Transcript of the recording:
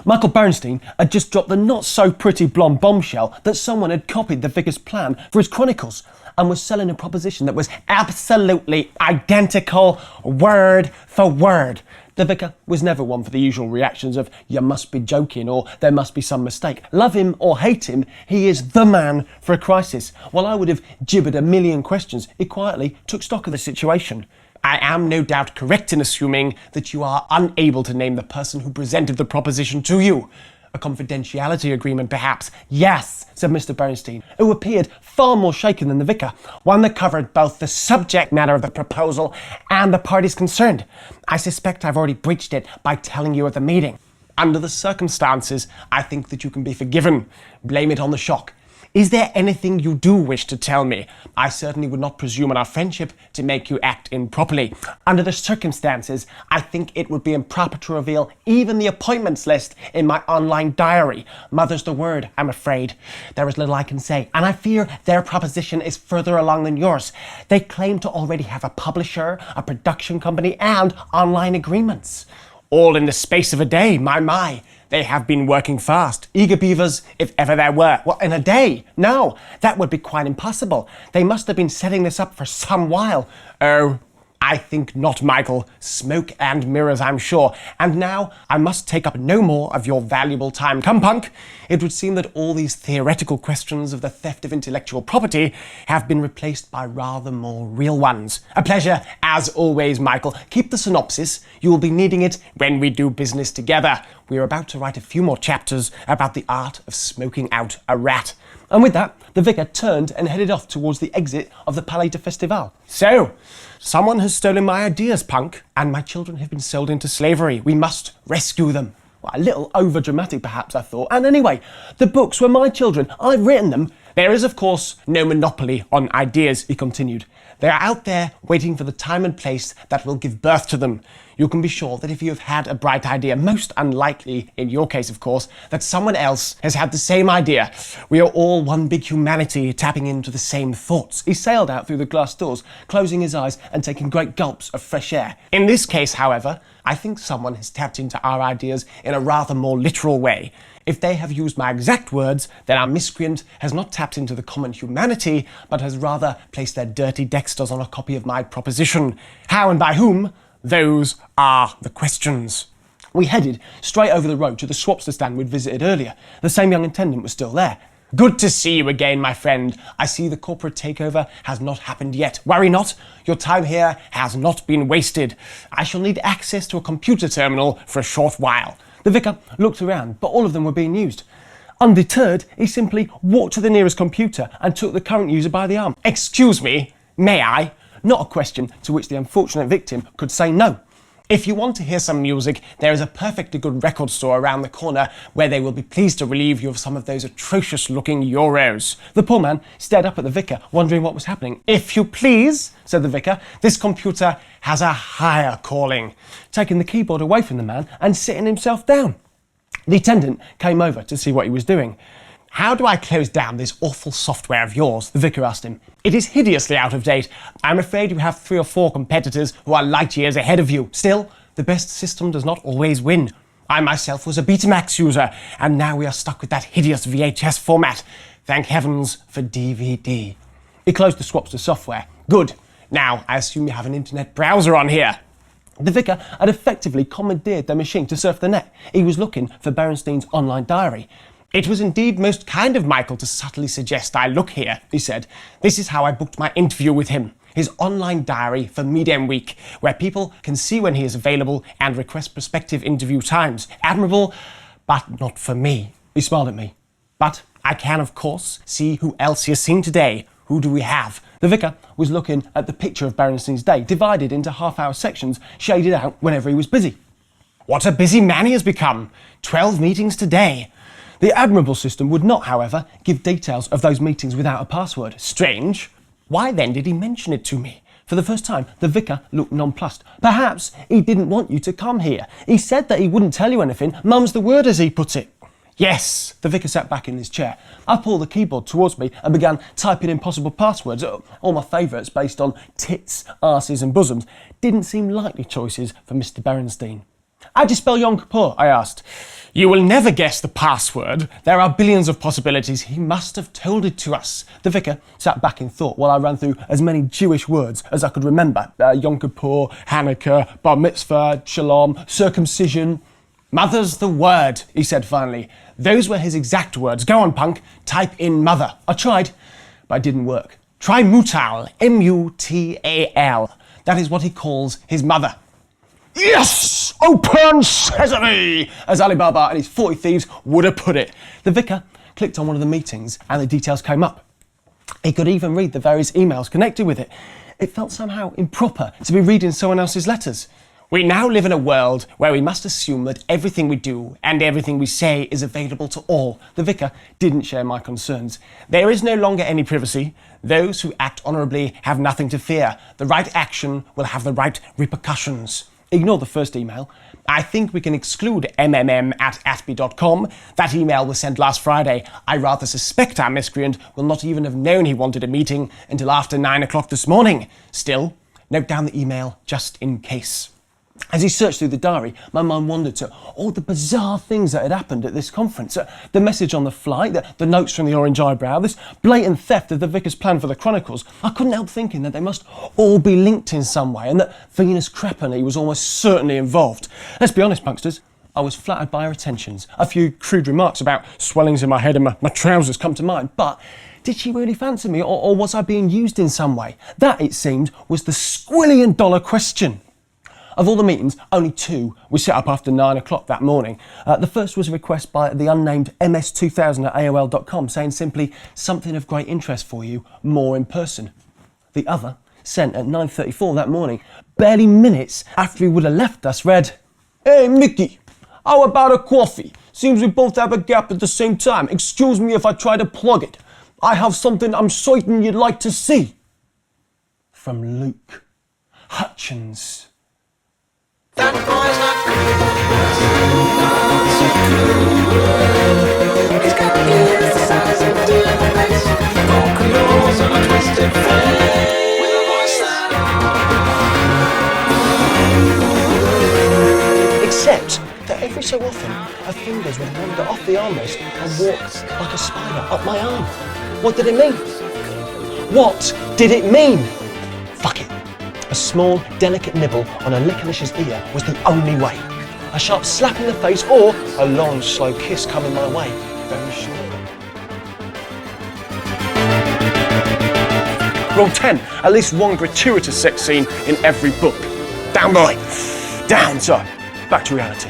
Michael Bernstein had just dropped the not-so-pretty blonde bombshell that someone had copied the vicar's plan for his chronicles and was selling a proposition that was absolutely identical, word for word. The vicar was never one for the usual reactions of "you must be joking" or "there must be some mistake." Love him or hate him, he is the man for a crisis. While I would have gibbered a million questions, he quietly took stock of the situation. "I am no doubt correct in assuming that you are unable to name the person who presented the proposition to you. A confidentiality agreement, perhaps?" "Yes," said Mr. Bernstein, who appeared far more shaken than the vicar. "One that covered both the subject matter of the proposal and the parties concerned. I suspect I've already breached it by telling you at the meeting. Under the circumstances, I think that you can be forgiven. Blame it on the shock. Is there anything you do wish to tell me? I certainly would not presume on our friendship to make you act improperly. Under the circumstances, I think it would be improper to reveal even the appointments list in my online diary. Mother's the word, I'm afraid. There is little I can say, and I fear their proposition is further along than yours. They claim to already have a publisher, a production company, and online agreements. All in the space of a day, my. They have been working fast. Eager beavers, if ever there were. Well, in a day? No, that would be quite impossible. They must have been setting this up for some while." "Oh, I think not, Michael. Smoke and mirrors, I'm sure. And now I must take up no more of your valuable time. Come, punk. It would seem that all these theoretical questions of the theft of intellectual property have been replaced by rather more real ones. A pleasure, as always, Michael. Keep the synopsis. You will be needing it when we do business together. We are about to write a few more chapters about the art of smoking out a rat." And with that, the vicar turned and headed off towards the exit of the Palais de Festival. "So, someone has stolen my ideas, punk, and my children have been sold into slavery. We must rescue them." Well, a little over-dramatic, perhaps, I thought. And anyway, the books were my children. I've written them. "There is, of course, no monopoly on ideas," he continued. "They are out there waiting for the time and place that will give birth to them. You can be sure that if you have had a bright idea, most unlikely, in your case of course, that someone else has had the same idea. We are all one big humanity tapping into the same thoughts." He sailed out through the glass doors, closing his eyes and taking great gulps of fresh air. "In this case, however, I think someone has tapped into our ideas in a rather more literal way. If they have used my exact words, then our miscreant has not tapped into the common humanity, but has rather placed their dirty dexters on a copy of my proposition. How and by whom? Those are the questions." We headed straight over the road to the Swapster stand we'd visited earlier. The same young attendant was still there. "Good to see you again, my friend. I see the corporate takeover has not happened yet. Worry not, your time here has not been wasted. I shall need access to a computer terminal for a short while." The vicar looked around, but all of them were being used. Undeterred, he simply walked to the nearest computer and took the current user by the arm. "Excuse me, may I?" Not a question to which the unfortunate victim could say no. "If you want to hear some music, there is a perfectly good record store around the corner where they will be pleased to relieve you of some of those atrocious-looking euros." The poor man stared up at the vicar, wondering what was happening. "If you please," said the vicar, "this computer has a higher calling," taking the keyboard away from the man and sitting himself down. The attendant came over to see what he was doing. "How do I close down this awful software of yours?" the vicar asked him. "It is hideously out of date. I'm afraid you have 3 or 4 competitors who are light years ahead of you. Still, the best system does not always win. I myself was a Betamax user, and now we are stuck with that hideous VHS format. Thank heavens for DVD." He closed the Swapster software. "Good. Now, I assume you have an internet browser on here." The vicar had effectively commandeered the machine to surf the net. He was looking for Bernstein's online diary. "It was indeed most kind of Michael to subtly suggest I look here," he said. "This is how I booked my interview with him. His online diary for Medium Week, where people can see when he is available and request prospective interview times. Admirable, but not for me." He smiled at me. "But I can, of course, see who else he has seen today. Who do we have?" The vicar was looking at the picture of Bernstein's day, divided into half-hour sections, shaded out whenever he was busy. "What a busy man he has become. 12 meetings today." The admirable system would not, however, give details of those meetings without a password. Strange. Why then did he mention it to me? For the first time, the vicar looked nonplussed. "Perhaps he didn't want you to come here. He said that he wouldn't tell you anything. Mum's the word, as he put it." "Yes." The vicar sat back in his chair. I pulled the keyboard towards me and began typing in possible passwords. All my favourites based on tits, arses and bosoms didn't seem likely choices for Mr. Bernstein. How'd you spell Yom Kippur? I asked. You will never guess the password. There are billions of possibilities. He must have told it to us. The vicar sat back in thought while I ran through as many Jewish words as I could remember. Yom Kippur, Hanukkah, Bar Mitzvah, Shalom, circumcision. Mother's the word, he said finally. Those were his exact words. Go on, punk, type in mother. I tried, but it didn't work. Try mutal, M-U-T-A-L. That is what he calls his mother. Yes! Open sesame! As Alibaba and his 40 thieves would have put it. The vicar clicked on one of the meetings and the details came up. He could even read the various emails connected with it. It felt somehow improper to be reading someone else's letters. We now live in a world where we must assume that everything we do and everything we say is available to all. The vicar didn't share my concerns. There is no longer any privacy. Those who act honourably have nothing to fear. The right action will have the right repercussions. Ignore the first email. I think we can exclude mmm@aspie.com. That email was sent last Friday. I rather suspect our miscreant will not even have known he wanted a meeting until after 9 o'clock this morning. Still, note down the email just in case. As he searched through the diary, my mind wandered to all the bizarre things that had happened at this conference. The message on the flight, the notes from the Orange Eyebrow, this blatant theft of the vicar's plan for the Chronicles. I couldn't help thinking that they must all be linked in some way and that Venus Crepany was almost certainly involved. Let's be honest, punksters, I was flattered by her attentions. A few crude remarks about swellings in my head and my trousers come to mind, but did she really fancy me or was I being used in some way? That, it seemed, was the squillion-dollar question. Of all the meetings, only 2 were set up after 9 o'clock that morning. The first was a request by the unnamed ms2000@aol.com saying simply, something of great interest for you, more in person. The other, sent at 9:34 that morning, barely minutes after he would have left us, read, Hey Mickey, how about a coffee? Seems we both have a gap at the same time. Excuse me if I try to plug it. I have something I'm certain you'd like to see. From Luke Hutchins. That boy's not good. He's got ears the size of diamonds, vocal nose and a twisted face, with a voice that except that every so often her fingers would wander off the armrest and walk like a spider up my arm. What did it mean? What did it mean? Fuck it. A small, delicate nibble on a lickerish's ear was the only way. A sharp slap in the face or a long, slow kiss coming my way very shortly. Rule 10. At least one gratuitous sex scene in every book. Down boy. Down, so back to reality.